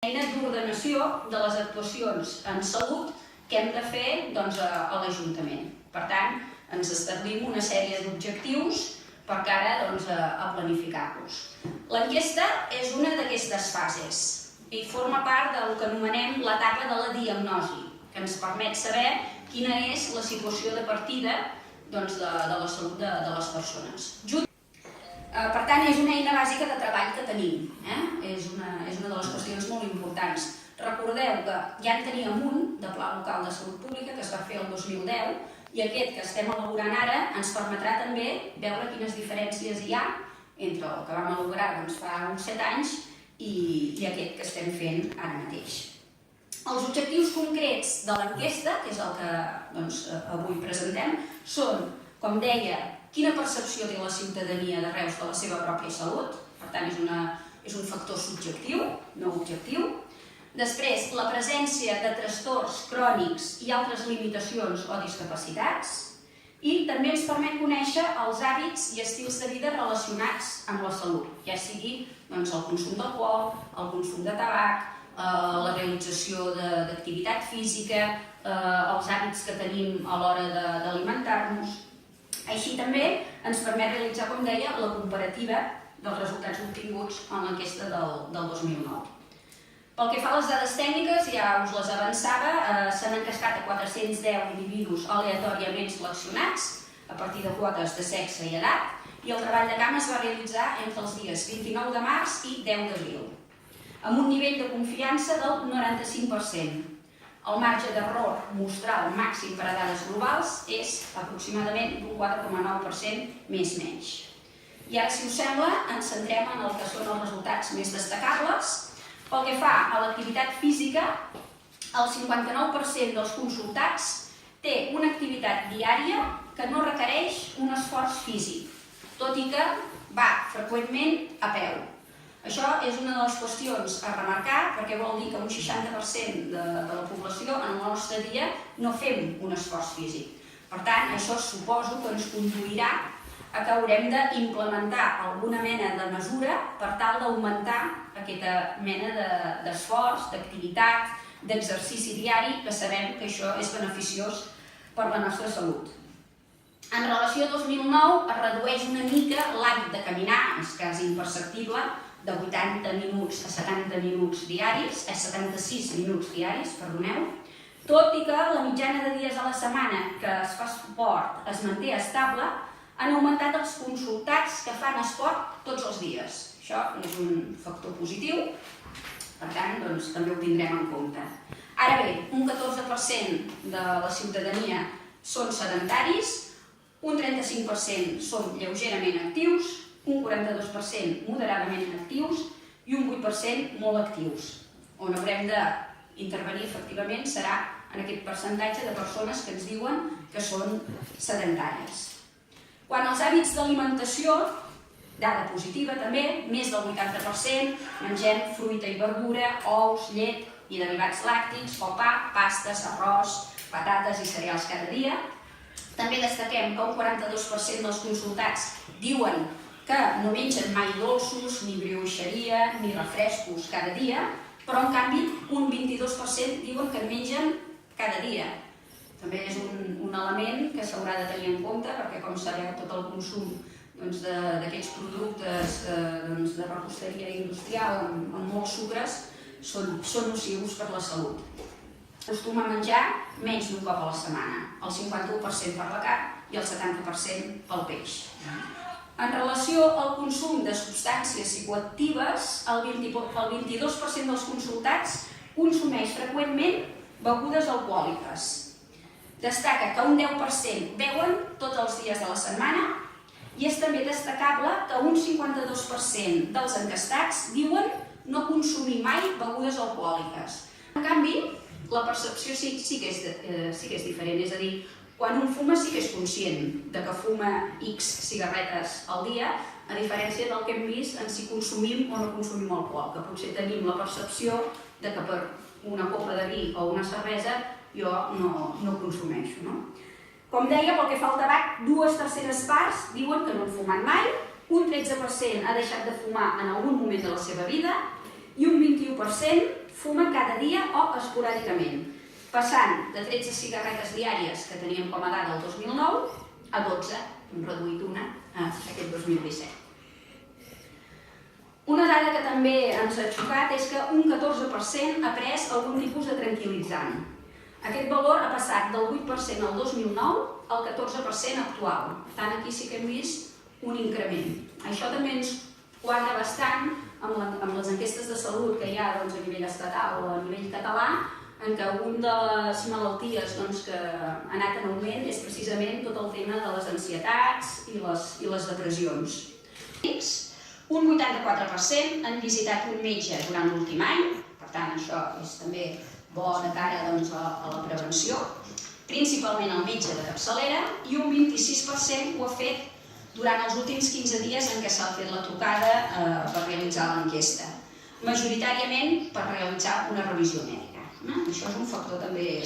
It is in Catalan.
Eina d'ordenació de les actuacions en salut que hem de fer a l'Ajuntament. Per tant, ens establim una sèrie d'objectius per cara a planificar-los. L'enquesta és una d'aquestes fases i forma part del que anomenem l'etapa de la diagnosi, que ens permet saber quina és la situació de partida de la salut de les persones. Per tant, és una eina bàsica de treball que tenim. És una de les qüestions molt importants. Recordeu que ja en teníem un de Pla Local de Salut Pública que es va fer el 2010 i aquest que estem elaborant ara ens permetrà també veure quines diferències hi ha entre el que vam elaborar fa uns 7 anys i aquest que estem fent ara mateix. Els objectius concrets de l'enquesta, que és el que avui presentem, són, com deia, quina percepció té la ciutadania de Reus de la seva pròpia salut, per tant és un factor subjectiu, no objectiu. Després, la presència de trastorns crònics i altres limitacions o discapacitats, i també ens permet conèixer els hàbits i estils de vida relacionats amb la salut, ja sigui el consum d'alcohol, el consum de tabac, la realització d'activitat física, els hàbits que tenim a l'hora d'alimentar-nos. Així també ens permet realitzar, com deia, la comparativa dels resultats obtinguts en l'enquesta del 2009. Pel que fa a les dades tècniques, ja us les avançava, s'han encastat a 410 individus aleatòriament seleccionats a partir de quotes de sexe i edat i el treball de camp es va realitzar entre els dies 29 de març i 10 d'abril, amb un nivell de confiança del 95%. El marge d'error mostral màxim per a dades globals és aproximadament d'un 4,9% més-menys. I ara, si us sembla, ens centrem en el que són els resultats més destacables. Pel que fa a l'activitat física, el 59% dels consultats té una activitat diària que no requereix un esforç físic, tot i que va freqüentment a peu. Això és una de les qüestions a remarcar perquè vol dir que un 60% de la població en el nostre dia no fem un esforç físic. Per tant, això suposo que ens conduirà a que haurem d'implementar alguna mena de mesura per tal d'augmentar aquesta mena d'esforç, d'activitat, d'exercici diari, que sabem que això és beneficiós per la nostra salut. En relació a 2009 es redueix una mica l'hàbit de caminar, és quasi imperceptible, de 80 minuts a 70 minuts diaris, a 76 minuts diaris, perdoneu, tot i que la mitjana de dies a la setmana que es fa esport es manté estable, han augmentat els consultats que fan esport tots els dies. Això és un factor positiu, per tant, també ho tindrem en compte. Ara bé, un 14% de la ciutadania són sedentaris, un 35% són lleugerament actius, un 42% moderadament actius i un 8% molt actius. On haurem d'intervenir efectivament serà en aquest percentatge de persones que ens diuen que són sedentàries. Quant als hàbits d'alimentació, dada positiva també, més del 80% mengem fruita i verdura, ous, llet i derivats làctics, o pa, pastes, arròs, patates i cereals cada dia. També destaquem que un 42% dels consultats diuen que no mengen mai dolços, ni brioixeria, ni refrescos cada dia, però en canvi un 22% diuen que mengen cada dia. També és un element que s'haurà de tenir en compte perquè, com sabeu, tot el consum d'aquests productes de reposteria industrial amb molts sucres són nocius per la salut. Acostuma a menjar menys d'un cop a la setmana, el 51% per la carn i el 70% pel peix. En relació al consum de substàncies psicoactives, el 22% dels consultats consumeix freqüentment begudes alcohòliques. Destaca que un 10% beuen tots els dies de la setmana i és també destacable que un 52% dels encastats diuen no consumir mai begudes alcohòliques. En canvi, la percepció sí que és diferent, és a dir, quan un fuma sí que és conscient de que fuma X cigarretes al dia, a diferència del que hem vist en si consumim o no consumim alcohol, que potser tenim la percepció de que per una copa de vi o una cervesa jo no consumeixo. Com deia, pel que fa al tabac, 2/3 parts diuen que no han fumat mai, un 13% ha deixat de fumar en algun moment de la seva vida i un 21% fuma cada dia o esporàdicament, passant de 13 cigarretes diàries que teníem com a dada el 2009 a 12, hem reduït una aquest 2017. Una dada que també ens ha xocat és que un 14% ha pres algun tipus de tranquil·litzant. Aquest valor ha passat del 8% al 2009 al 14% actual. Per tant, aquí sí que hem vist un increment. Això també ens quadra bastant amb les enquestes de salut que hi ha a nivell estatal o a nivell català, en què una de les malalties que ha anat en augment és precisament tot el tema de les ansietats i les depressions. Un 84% han visitat un metge durant l'últim any, per tant això és també bo de cara a la prevenció, principalment el metge de capçalera, i un 26% ho ha fet durant els últims 15 dies en què s'ha fet la trucada per realitzar l'enquesta, majoritàriament per realitzar una revisió mèdica. Això és un factor també